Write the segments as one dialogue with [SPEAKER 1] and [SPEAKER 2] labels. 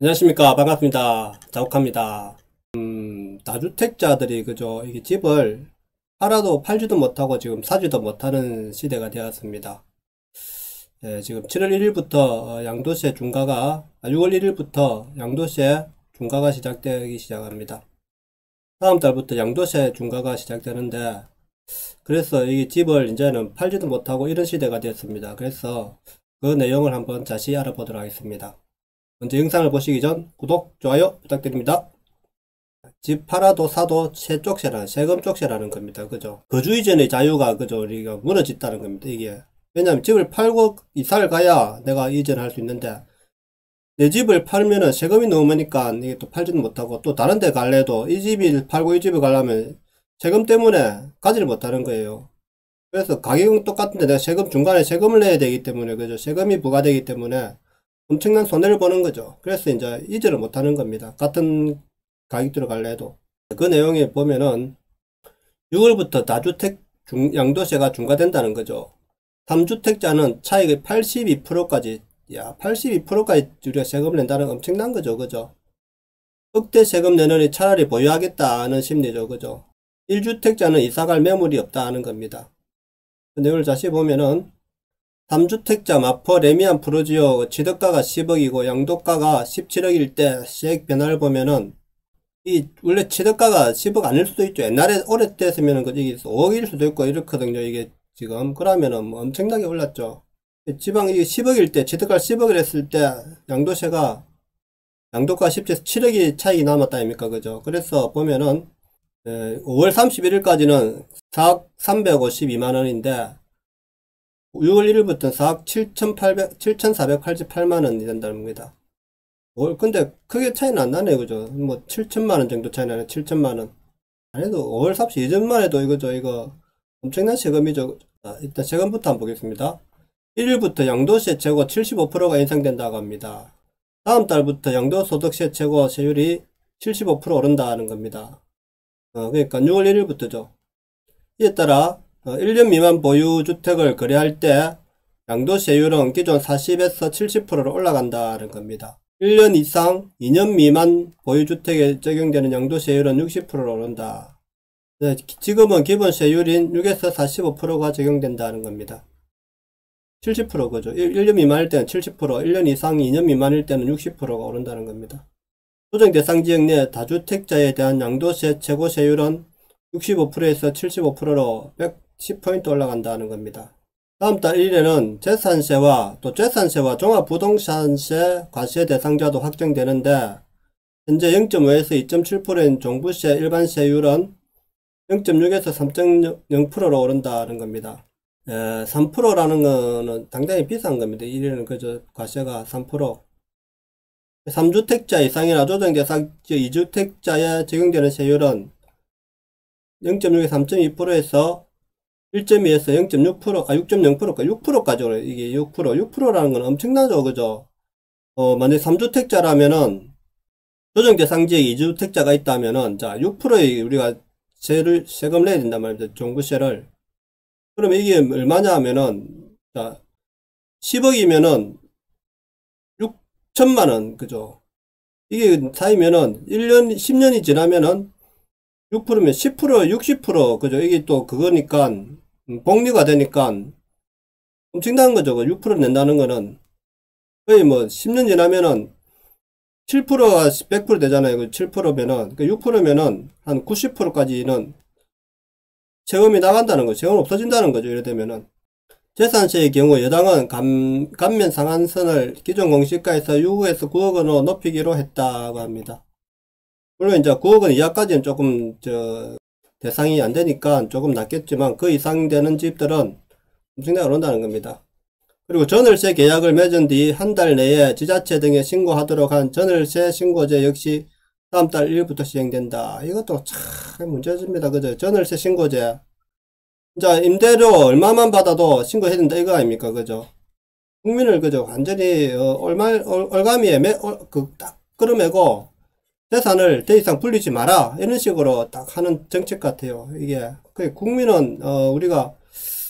[SPEAKER 1] 안녕하십니까. 반갑습니다. 자욱합니다. 다주택자들이 그죠. 이게 집을 팔아도 팔지도 못하고 지금 사지도 못하는 시대가 되었습니다. 예, 지금 7월 1일부터 양도세 중과가 6월 1일부터 양도세 중과가 시작되기 시작합니다. 다음 달부터 양도세 중과가 시작되는데, 그래서 이 집을 이제는 팔지도 못하고 이런 시대가 되었습니다. 그래서 그 내용을 한번 자세히 알아보도록 하겠습니다. 먼저 영상을 보시기 전 구독, 좋아요 부탁드립니다. 집 팔아도 사도 세금 쪽세라는 겁니다. 그죠? 거주 이전의 자유가 그죠? 우리가 무너졌다는 겁니다. 이게. 왜냐하면 집을 팔고 이사를 가야 내가 이전할 수 있는데, 내 집을 팔면은 세금이 너무 많으니까 이게 또 팔지도 못하고, 또 다른 데 갈래도 이 집을 팔고 이 집을 가려면 세금 때문에 가지를 못하는 거예요. 그래서 가격은 똑같은데 내가 중간에 세금을 내야 되기 때문에, 그죠? 세금이 부과되기 때문에 엄청난 손해를 보는 거죠. 그래서 이제 이전을 못하는 겁니다. 같은 가격 들어갈래 해도. 그 내용에 보면은 6월부터 다주택 양도세가 중과된다는 거죠. 3주택자는 차익의 82%까지, 82%까지 우리가 세금을 낸다는 건 엄청난 거죠. 그죠? 억대 세금 내느니 차라리 보유하겠다는 심리죠. 그죠? 1주택자는 이사갈 매물이 없다 하는 겁니다. 그 내용을 자세히 보면은 3주택자 마포 레미안 프로지오 취득가가 10억이고 양도가가 17억일 때 시액 변화를 보면은, 원래 취득가가 10억 아닐 수도 있죠. 옛날에 오래됐으면은 이게 5억일 수도 있고 이렇거든요. 이게 지금. 그러면은 뭐 엄청나게 올랐죠. 지방 이게 10억일 때, 취득가 10억을 했을 때 양도가 7억이 차익이 남았다 아닙니까? 그죠? 그래서 보면은 5월 31일까지는 4억 352만원인데 6월 1일부터 4억 7,488만원이 된다는 겁니다. 근데 크게 차이는 안 나네요. 그죠? 뭐 7천만원 정도 차이 나네. 7천만원. 아니도 5월 30일 이전만 해도 이거 엄청난 세금이죠. 일단 세금부터 한번 보겠습니다. 1일부터 양도세 최고 75%가 인상된다고 합니다. 다음 달부터 양도소득세 최고 세율이 75% 오른다는 겁니다. 그러니까 6월 1일부터죠. 이에 따라 1년 미만 보유주택을 거래할 때 양도세율은 기존 40에서 70%로 올라간다는 겁니다. 1년 이상 2년 미만 보유주택에 적용되는 양도세율은 60%로 오른다. 네, 지금은 기본 세율인 6에서 45%가 적용된다는 겁니다. 70% 그죠. 1년 미만일 때는 70%, 1년 이상 2년 미만일 때는 60%가 오른다는 겁니다. 조정 대상 지역 내 다주택자에 대한 양도세 최고 세율은 65%에서 75%로 110포인트 올라간다는 겁니다. 다음 달 1일에는 재산세와 종합부동산세 과세 대상자도 확정되는데, 현재 0.5에서 2.7%인 종부세 일반세율은 0.6에서 3.0%로 오른다는 겁니다. 3%라는 거는 상당히 비싼 겁니다. 1일은 그저 과세가 3%. 3주택자 이상이나 조정대상 2주택자에 적용되는 세율은 0.6에서 3.2%에서 1.2에서 0.6%, 6.0%까 6%까지 오래. 이게 6%라는 건 엄청나죠. 그죠? 만약 3주택자라면은, 조정대상 지역에 2주택자가 있다면은, 자, 6%의 우리가 세금 내야 된단 말입니다. 종부세를. 그러면 이게 얼마냐 하면은, 자, 10억이면은 6천만원, 그죠? 이게 사이면은 1년, 10년이 지나면은 6%면 10%, 60%, 그죠? 이게 또 그거니까, 복리가 되니까 엄청난 거죠. 6% 낸다는 거는. 거의 뭐 10년 지나면은 7%가 100% 되잖아요. 7%면은, 6%면은 한 90%까지는 세금이 나간다는 거죠. 세금 없어진다는 거죠. 이래 되면은. 재산세의 경우 여당은 감면 상한선을 기존 공시가에서 6억에서 9억 원으로 높이기로 했다고 합니다. 물론 이제 9억 원 이하까지는 조금 대상이 안 되니까 조금 낮겠지만, 그 이상 되는 집들은 엄청나게 오른다는 겁니다. 그리고 전월세 계약을 맺은 뒤 한 달 내에 지자체 등에 신고하도록 한 전월세 신고제 역시 다음 달 1일부터 시행된다. 이것도 참 문제집니다. 그죠? 전월세 신고제. 자, 임대료 얼마만 받아도 신고해야 된다 이거 아닙니까? 그죠? 국민을 그죠? 완전히 얼가미에 딱 끌어매고 재산을 더 이상 불리지 마라 이런 식으로 딱 하는 정책 같아요. 이게 국민은 우리가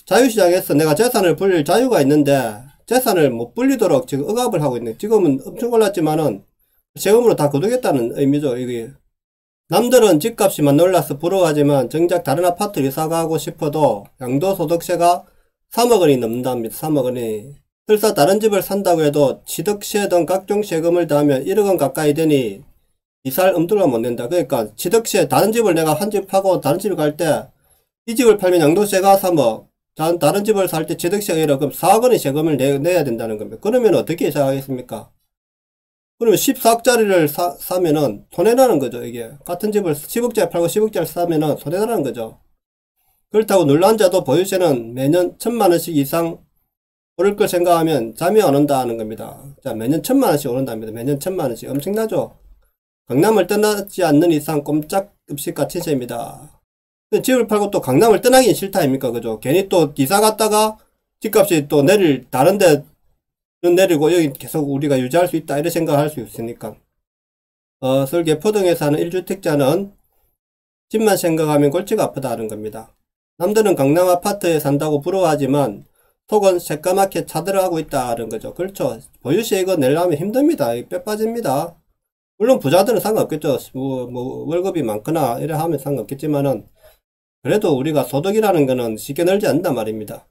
[SPEAKER 1] 자유시장에서 내가 재산을 불릴 자유가 있는데 재산을 못 불리도록 지금 억압을 하고 있는, 지금은 엄청 올랐지만은 세금으로 다 거두겠다는 의미죠. 이게 남들은 집값이만 올라서 부러워하지만 정작 다른 아파트를 이사가고 싶어도 양도소득세가 3억 원이 넘는답니다. 3억 원이. 설사 다른 집을 산다고 해도 취득세 등 각종 세금을 더하면 1억 원 가까이 되니 이사를 엄두가 못 낸다. 그러니까 취득세, 다른 집을 내가 한 집 하고 다른 집을 갈 때 이 집을 팔면 양도세가 3억, 다른 집을 살 때 취득세가 1억, 그럼 4억 원의 세금을 내야 된다는 겁니다. 그러면 어떻게 이사하겠습니까? 그러면 14억짜리를 사면은 손해나는 거죠. 이게 같은 집을 10억짜리 팔고 10억짜리 사면은 손해나는 거죠. 그렇다고 눌러앉아도 보유세는 매년 1,000만원씩 이상 오를 걸 생각하면 잠이 안 온다는 겁니다. 자, 매년 1,000만원씩 오른답니다. 매년 1,000만원씩. 엄청나죠? 강남을 떠나지 않는 이상 꼼짝없이 갇힌 셈이다. 집을 팔고 또 강남을 떠나긴 싫다 아닙니까? 그죠? 괜히 또 이사 갔다가 집값이 또 다른데 내리고 여기 계속 우리가 유지할 수 있다 이런 생각할 수 있으니까. 서울 개포동에 사는 1주택자는 집만 생각하면 골치가 아프다는 겁니다. 남들은 강남 아파트에 산다고 부러워하지만 속은 새까맣게 차들어가고 있다는 거죠. 그렇죠. 보유세 이거 내려면 힘듭니다. 뼈 빠집니다. 물론 부자들은 상관없겠죠. 월급이 많거나 이래 하면 상관없겠지만은 그래도 우리가 소득이라는 거는 쉽게 늘지 않는단 말입니다.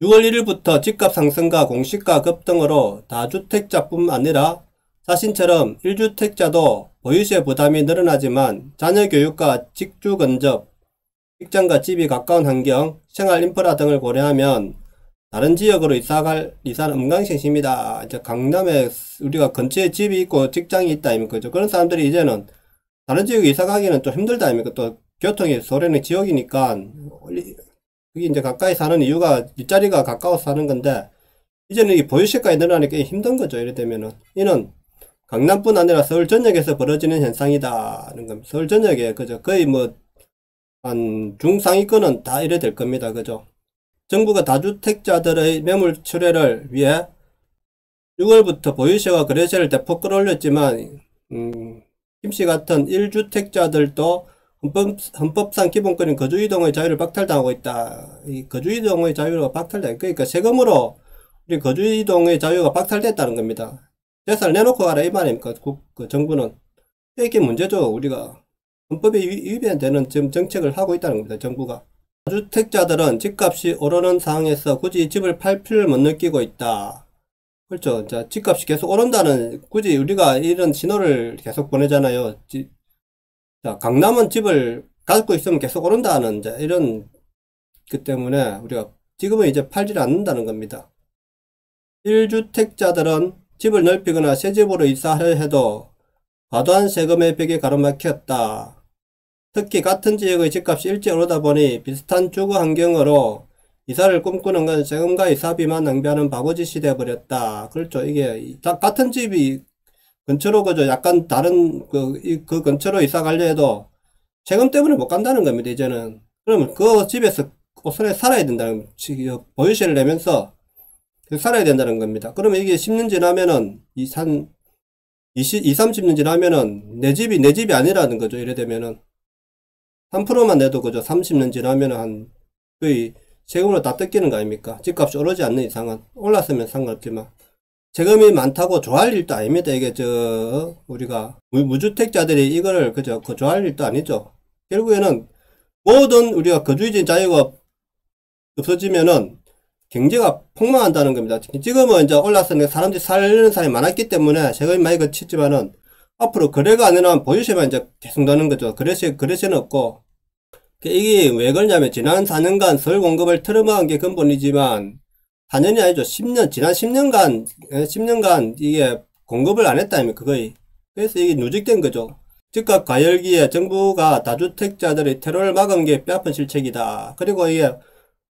[SPEAKER 1] 6월 1일부터 집값 상승과 공시가 급등으로 다주택자뿐만 아니라 자신처럼 1주택자도 보유세 부담이 늘어나지만 자녀 교육과 직주 근접, 직장과 집이 가까운 환경, 생활 인프라 등을 고려하면 다른 지역으로 이사는 음강생심이다. 이제 강남에 우리가 근처에 집이 있고 직장이 있다 아닙니까? 그런 사람들이 이제는 다른 지역에 이사 가기는 좀 힘들다 아닙니까? 또 교통이 소련의 지역이니까 그게 이제 가까이 사는 이유가 뒷자리가 가까워서 사는 건데 이제는 이 보유세까지 늘어나니까 힘든 거죠. 이래 되면은 이는 강남뿐 아니라 서울 전역에서 벌어지는 현상이다는 겁니다. 서울 전역에 그죠? 거의 뭐 한 중상위권은 다 이래 될 겁니다. 그죠? 정부가 다주택자들의 매물 철회를 위해 6월부터 보유세와 거래세를 대폭 끌어올렸지만 김씨 같은 1주택자들도 헌법상 기본권인 거주이동의 자유를 박탈당하고 있다. 이 거주이동의 자유가 박탈돼. 그러니까 세금으로 우리 거주이동의 자유가 박탈됐다는 겁니다. 재산을 내놓고 가라 이 말입니까? 그 정부는. 이게 문제죠. 우리가 헌법에 위배되는 지금 정책을 하고 있다는 겁니다. 정부가. 다주택자들은 집값이 오르는 상황에서 굳이 집을 팔 필요를 못 느끼고 있다. 그렇죠. 자, 집값이 계속 오른다는 굳이 우리가 이런 신호를 계속 보내잖아요. 자, 강남은 집을 갖고 있으면 계속 오른다는 이제 이런 그 때문에 우리가 지금은 이제 팔지 않는다는 겁니다. 1주택자들은 집을 넓히거나 새 집으로 이사하려 해도 과도한 세금의 벽에 가로막혔다. 특히 같은 지역의 집값이 일찍 오르다 보니 비슷한 주거 환경으로 이사를 꿈꾸는 건 세금과 이사비만 낭비하는 바보짓이 되어버렸다. 그렇죠. 이게 같은 집이 근처로 그저 약간 다른 그 근처로 이사 가려 해도 세금 때문에 못 간다는 겁니다. 이제는. 그러면 그 집에서 오선에 살아야 된다는 보유세를 내면서 살아야 된다는 겁니다. 그러면 이게 10년 지나면은 한 30년 지나면은 내 집이 아니라는 거죠. 이래 되면은 3%만 내도 그죠. 30년 지나면은 한 거의 세금으로 다 뜯기는 거 아닙니까? 집값이 오르지 않는 이상은. 올랐으면 상관없지만 세금이 많다고 좋아할 일도 아닙니다. 이게 우리가 무주택자들이 이거를 그저 좋아할 일도 아니죠. 결국에는 모든 우리가 거주의적인 자유가 없어지면은 경제가 폭망한다는 겁니다. 지금은 이제 올랐으니까 사람들이 살려는 사람이 많았기 때문에 세금이 많이 거치지만은 앞으로 거래가 안 일어나면 보유세만 이제 계속 나는 거죠. 거래세는 없고. 이게 왜 그러냐면 지난 4년간 서울 공급을 틀어막은 게 근본이지만 4년이 아니죠. 지난 10년간 이게 공급을 안 했다 아닙니까? 거의. 그래서 이게 누직된 거죠. 집값 과열기에 정부가 다주택자들의 테러를 막은 게 뼈아픈 실책이다. 그리고 이게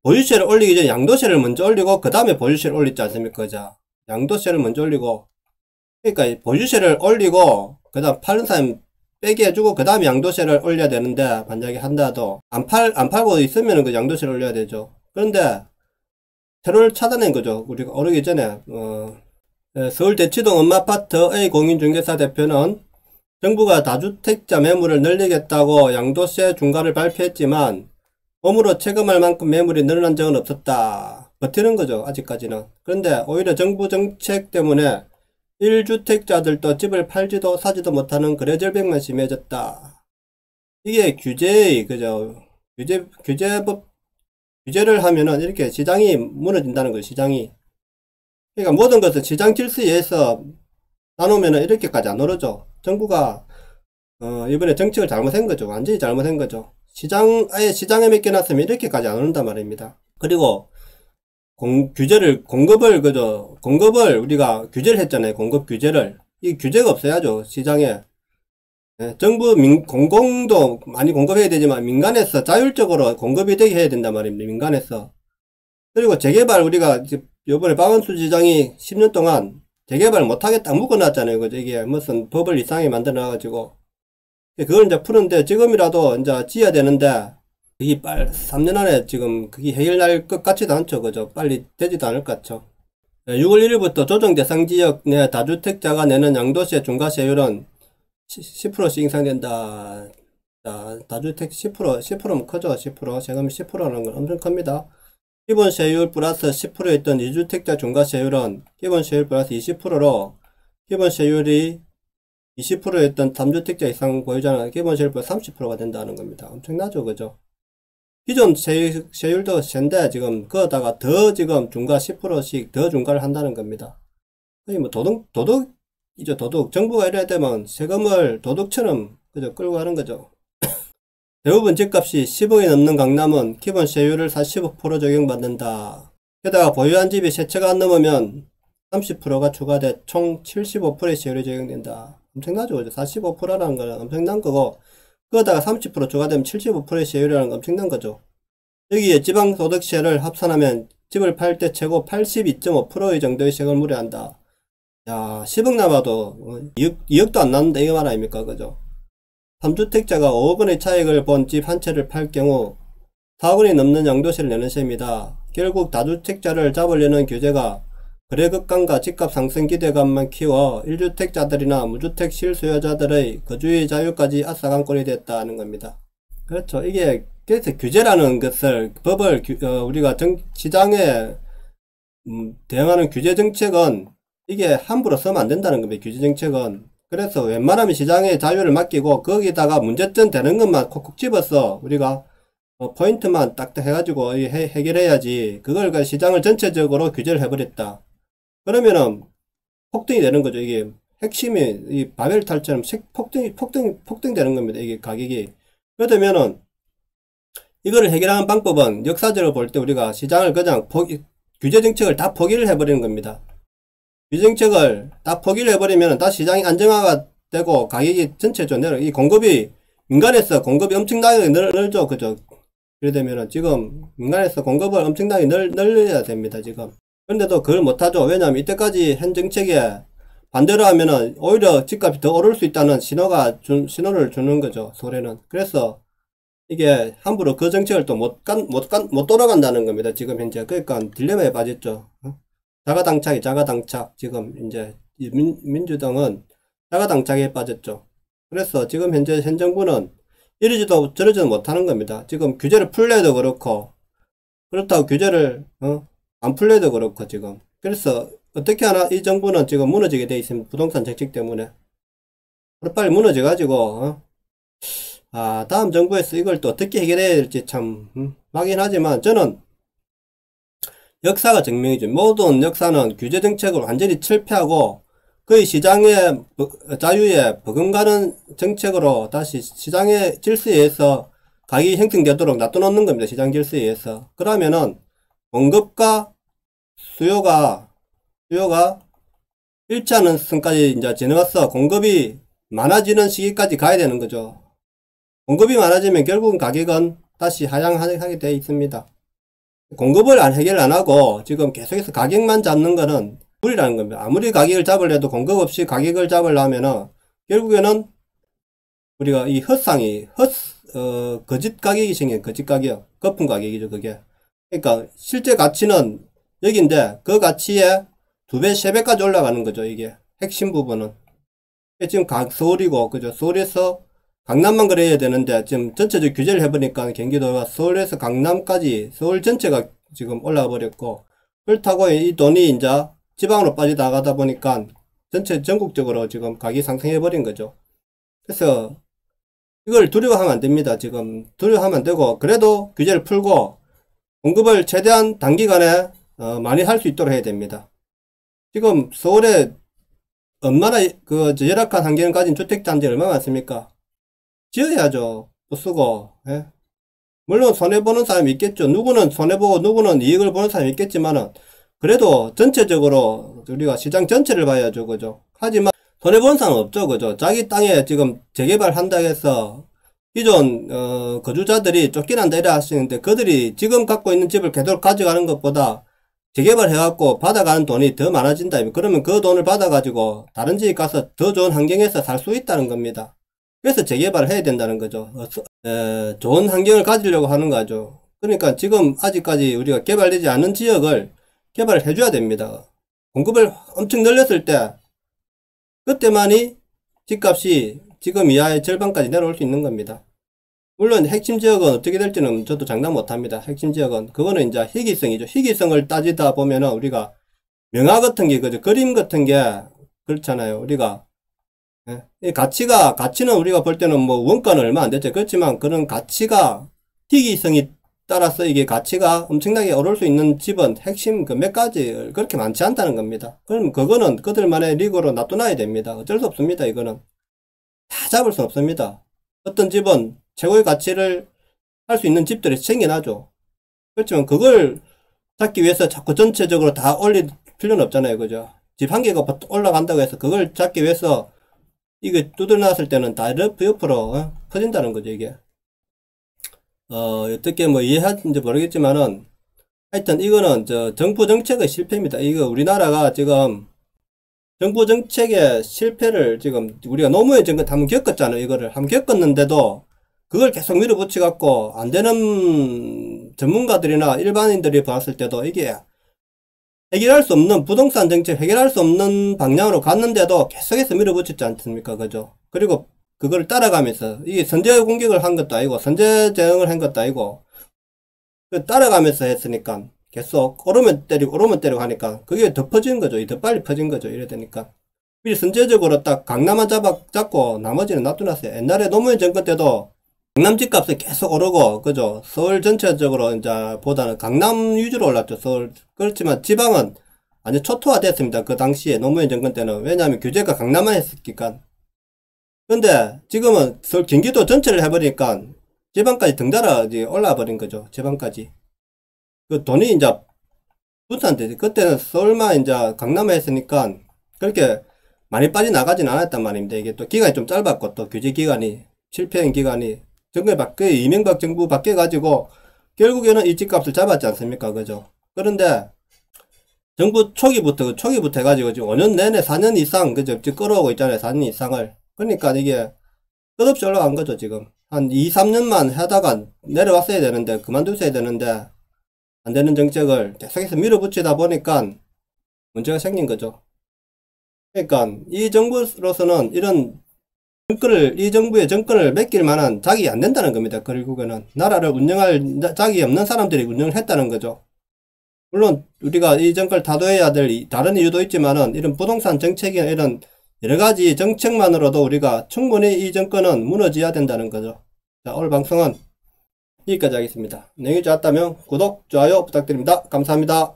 [SPEAKER 1] 보유세를 올리기 전에 양도세를 먼저 올리고 그 다음에 보유세를 올리지 않습니까? 자, 양도세를 먼저 올리고 그러니까 보유세를 올리고 그 다음 파는 사람 빼게 해주고 그 다음에 양도세를 올려야 되는데 만약에 한다도 안 팔고 있으면 그 양도세를 올려야 되죠. 그런데 테러를 차단한 거죠. 우리가 오르기 전에 서울 대치동 엄마아파트 A 공인중개사 대표는 정부가 다주택자 매물을 늘리겠다고 양도세 중과를 발표했지만 몸으로 체감할 만큼 매물이 늘어난 적은 없었다. 버티는 거죠. 아직까지는. 그런데 오히려 정부 정책 때문에 1주택자들도 집을 팔지도 사지도 못하는 거래 절벽만 심해졌다. 이게 규제의 그죠? 규제를 하면은 이렇게 시장이 무너진다는 거예요. 시장이. 그러니까 모든 것은 시장 질서에 의해서 나누면은 이렇게까지 안 오르죠. 정부가 이번에 정책을 잘못한 거죠. 완전히 잘못한 거죠. 아예 시장에 맡겨놨으면 이렇게까지 안 오른단 말입니다. 그리고 공급을 우리가 규제를 했잖아요. 공급 규제를. 이 규제가 없어야죠. 시장에. 정부 공공도 많이 공급해야 되지만 민간에서 자율적으로 공급이 되게 해야 된단 말입니다. 민간에서. 그리고 재개발 우리가 요번에 박원순 시장이 10년 동안 재개발 못하겠다 묶어놨잖아요. 그죠? 이게 무슨 법을 이상하게 만들어놔가지고. 그걸 이제 푸는데 지금이라도 이제 지어야 되는데 이게 3년 안에 지금 그게 해결날 것 같지도 않죠. 그죠? 빨리 되지도 않을 것 같죠. 6월 1일부터 조정 대상 지역 내 다주택자가 내는 양도세 중과세율은 10%씩 인상된다. 자, 다주택 10%면 크죠. 10%. 세금 10%라는 건 엄청 큽니다. 기본세율 플러스 10%였던 2주택자 중과세율은 기본세율 플러스 20%로 기본세율이 20%였던 3주택자 이상 보유자는 기본세율 플러스 30%가 된다는 겁니다. 엄청나죠. 그죠? 기존 세율도 센데 지금 그거다가 더 지금 중과 10%씩 더 중과를 한다는 겁니다. 뭐 도둑이죠. 도둑. 정부가 이래야 되면 세금을 도둑처럼 그죠? 끌고 가는 거죠. 대부분 집값이 10억이 넘는 강남은 기본세율을 45% 적용받는다. 게다가 보유한 집이 세 채가 안 넘으면 30%가 추가돼 총 75%의 세율이 적용된다. 엄청나죠. 45%라는 건 엄청난 거고 그거다가 30% 추가되면 75%의 세율이라는 건 엄청난 거죠. 여기에 지방소득세를 합산하면 집을 팔 때 최고 82.5% 정도의 세금을 물어야 한다. 야, 10억 남아도 2억도 안 나는데 이거 말 아닙니까? 그죠? 3주택자가 5억원의 차익을 본 집 한 채를 팔 경우 4억원이 넘는 양도세를 내는 셈이다. 결국 다주택자를 잡으려는 규제가 거래극감과 집값 상승 기대감만 키워 1주택자들이나 무주택 실수요자들의 거주의 자유까지 앗아간 꼴이 됐다는 겁니다. 그렇죠. 이게 그래서 규제라는 것을 법을 우리가 시장에 대응하는 규제 정책은 이게 함부로 쓰면 안 된다는 겁니다. 규제 정책은. 그래서 웬만하면 시장의 자유를 맡기고 거기다가 문제점 되는 것만 콕콕 집어서 우리가 포인트만 딱딱 해가지고 해결해야지. 그걸 시장을 전체적으로 규제를 해버렸다. 그러면은 폭등이 되는 거죠. 이게 핵심이 이 바벨탈처럼 폭등되는 겁니다. 이게 가격이. 그러면은 이거를 해결하는 방법은 역사적으로 볼 때 우리가 시장을 그냥 규제 정책을 다 포기를 해버리는 겁니다. 규제 정책을 다 포기를 해버리면 다시 시장이 안정화가 되고 가격이 전체적으로 이 공급이 민간에서 공급이 엄청나게 늘죠. 그죠? 그래 되면은 지금 민간에서 공급을 엄청나게 늘려야 됩니다. 지금. 그런데도 그걸 못하죠. 왜냐하면 이때까지 현 정책에 반대로 하면은 오히려 집값이 더 오를 수 있다는 신호를 주는 거죠. 소리는. 그래서 이게 함부로 그 정책을 또 못 돌아간다는 겁니다. 지금 현재. 그러니까 딜레마에 빠졌죠. 자가당착. 지금 이제 민주당은 자가당착에 빠졌죠. 그래서 지금 현재 현 정부는 이러지도 저러지도 못하는 겁니다. 지금 규제를 풀려도 그렇고 그렇다고 규제를 안 풀려도 그렇고 지금. 그래서 어떻게 하나 이 정부는 지금 무너지게 돼 있습니다. 부동산 정책 때문에. 빨리 무너져 가지고 다음 정부에서 이걸 또 어떻게 해결해야 될지 참 막연하지만 저는 역사가 증명이죠. 모든 역사는 규제 정책을 완전히 철폐하고 거의 시장의 자유에 버금가는 정책으로 다시 시장의 질서에 의해서 가격이 형성되도록 놔둬놓는 겁니다. 시장 질서에 의해서. 그러면은 공급과 수요가 일치하는 선까지 이제 지나서 공급이 많아지는 시기까지 가야 되는 거죠. 공급이 많아지면 결국은 가격은 다시 하향하게 되어 있습니다. 공급을 해결 안 하고 지금 계속해서 가격만 잡는 거는 무리라는 겁니다. 아무리 가격을 잡으려도 공급 없이 가격을 잡으려면은 결국에는 우리가 이 거짓 가격이 생겨요. 거짓 가격. 거품 가격이죠, 그게. 그러니까 실제 가치는 여기인데 그 가치에 2배, 3배까지 올라가는 거죠, 이게. 핵심 부분은. 지금 서울이고, 그죠. 서울에서 강남만 그래야 되는데 지금 전체적 규제를 해보니까 경기도가 서울에서 강남까지 서울 전체가 지금 올라가 버렸고 그렇다고 이 돈이 이제 지방으로 빠져나가다 보니까 전체 전국적으로 지금 가격이 상승해 버린 거죠. 그래서 이걸 두려워하면 안 됩니다. 지금 두려워하면 안 되고, 그래도 규제를 풀고 공급을 최대한 단기간에 많이 할 수 있도록 해야 됩니다. 지금 서울에 얼마나 열악한 환경을 가진 주택단지 얼마나 많습니까? 지어야죠. 또 쓰고. 예? 물론 손해보는 사람이 있겠죠. 누구는 손해보고 누구는 이익을 보는 사람이 있겠지만은, 그래도 전체적으로 우리가 시장 전체를 봐야죠. 그죠? 하지만 손해보는 사람은 없죠. 그죠? 자기 땅에 지금 재개발 한다고 해서 기존 거주자들이 쫓겨난다 이래 하시는데, 그들이 지금 갖고 있는 집을 계속 가져가는 것보다 재개발 해갖고 받아가는 돈이 더 많아진다. 그러면 그 돈을 받아가지고 다른 집 가서 더 좋은 환경에서 살 수 있다는 겁니다. 그래서 재개발을 해야 된다는 거죠. 좋은 환경을 가지려고 하는 거죠. 그러니까 지금 아직까지 우리가 개발되지 않은 지역을 개발을 해줘야 됩니다. 공급을 엄청 늘렸을 때 그때만이 집값이 지금 이하의 절반까지 내려올 수 있는 겁니다. 물론 핵심 지역은 어떻게 될지는 저도 장담 못합니다. 핵심 지역은 그거는 이제 희귀성이죠. 희귀성을 따지다 보면은 우리가 명화 같은 게 그죠, 그림 같은 게 그렇잖아요. 우리가 이 가치는 우리가 볼 때는 뭐 원가는 얼마 안 됐죠. 그렇지만 그런 가치가 희귀성이 따라서 이게 가치가 엄청나게 오를 수 있는 집은 핵심 그 몇 가지 그렇게 많지 않다는 겁니다. 그럼 그거는 그들만의 리그로 놔둬놔야 됩니다. 어쩔 수 없습니다. 이거는 다 잡을 수 없습니다. 어떤 집은 최고의 가치를 할 수 있는 집들이 생겨나죠. 그렇지만 그걸 잡기 위해서 자꾸 전체적으로 다 올릴 필요는 없잖아요. 그죠? 집 한 개가 올라간다고 해서 그걸 잡기 위해서 이게 두드려놨을 때는 다 옆으로 퍼진다는 거죠. 이게 어떻게 뭐 이해하는지 모르겠지만은 하여튼 이거는 정부 정책의 실패입니다. 이거 우리나라가 지금 정부 정책의 실패를 지금 우리가 노무현 정권 한번 겪었잖아요. 이거를 한번 겪었는데도 그걸 계속 밀어붙여 갖고 안 되는 전문가들이나 일반인들이 봤을 때도 이게 해결할 수 없는 부동산 정책 해결할 수 없는 방향으로 갔는데도 계속해서 밀어붙였지 않습니까? 그죠? 그리고 그걸 따라가면서 이게 선제 공격을 한 것도 아니고 선제 대응을 한 것도 아니고 따라가면서 했으니까 계속 오르면 때리고 하니까 그게 더 퍼지는 거죠. 더 빨리 퍼진 거죠. 이래 되니까 미리 선제적으로 딱 강남만 잡고 나머지는 놔두놨어요. 옛날에 노무현 정권 때도 강남 집값이 계속 오르고, 그죠? 서울 전체적으로 이제 보다는 강남 위주로 올랐죠. 서울. 그렇지만 지방은 완전 초토화 됐습니다. 그 당시에 노무현 정권 때는. 왜냐하면 규제가 강남만 했으니까. 근데 지금은 서울 경기도 전체를 해버리니까 지방까지 덩달아 올라와 버린 거죠. 지방까지. 그 돈이 이제 분산되지. 그때는 서울만 이제 강남에 했으니까 그렇게 많이 빠져나가진 않았단 말입니다. 이게 또 기간이 좀 짧았고, 또 규제 기간이, 실패한 기간이. 이명박 정부 바뀌어가지고 결국에는 이 집값을 잡았지 않습니까? 그죠? 그런데 정부 초기부터 해가지고 지금 5년 내내 4년 이상 그죠? 끌어오고 있잖아요. 4년 이상을. 그러니까 이게 끝없이 올라간 거죠. 지금 한 2, 3년만 하다가 내려왔어야 되는데, 그만두셔야 되는데 안 되는 정책을 계속해서 밀어붙이다 보니까 문제가 생긴 거죠. 그러니까 이 정부로서는 이 정부의 정권을 맡길 만한 자격이 안 된다는 겁니다. 결국에는 나라를 운영할 자격이 없는 사람들이 운영을 했다는 거죠. 물론 우리가 이 정권을 타도해야 될 다른 이유도 있지만은 이런 부동산 정책이나 이런 여러가지 정책만으로도 우리가 충분히 이 정권은 무너져야 된다는 거죠. 자, 오늘 방송은 여기까지 하겠습니다. 내용이 좋았다면 구독, 좋아요 부탁드립니다. 감사합니다.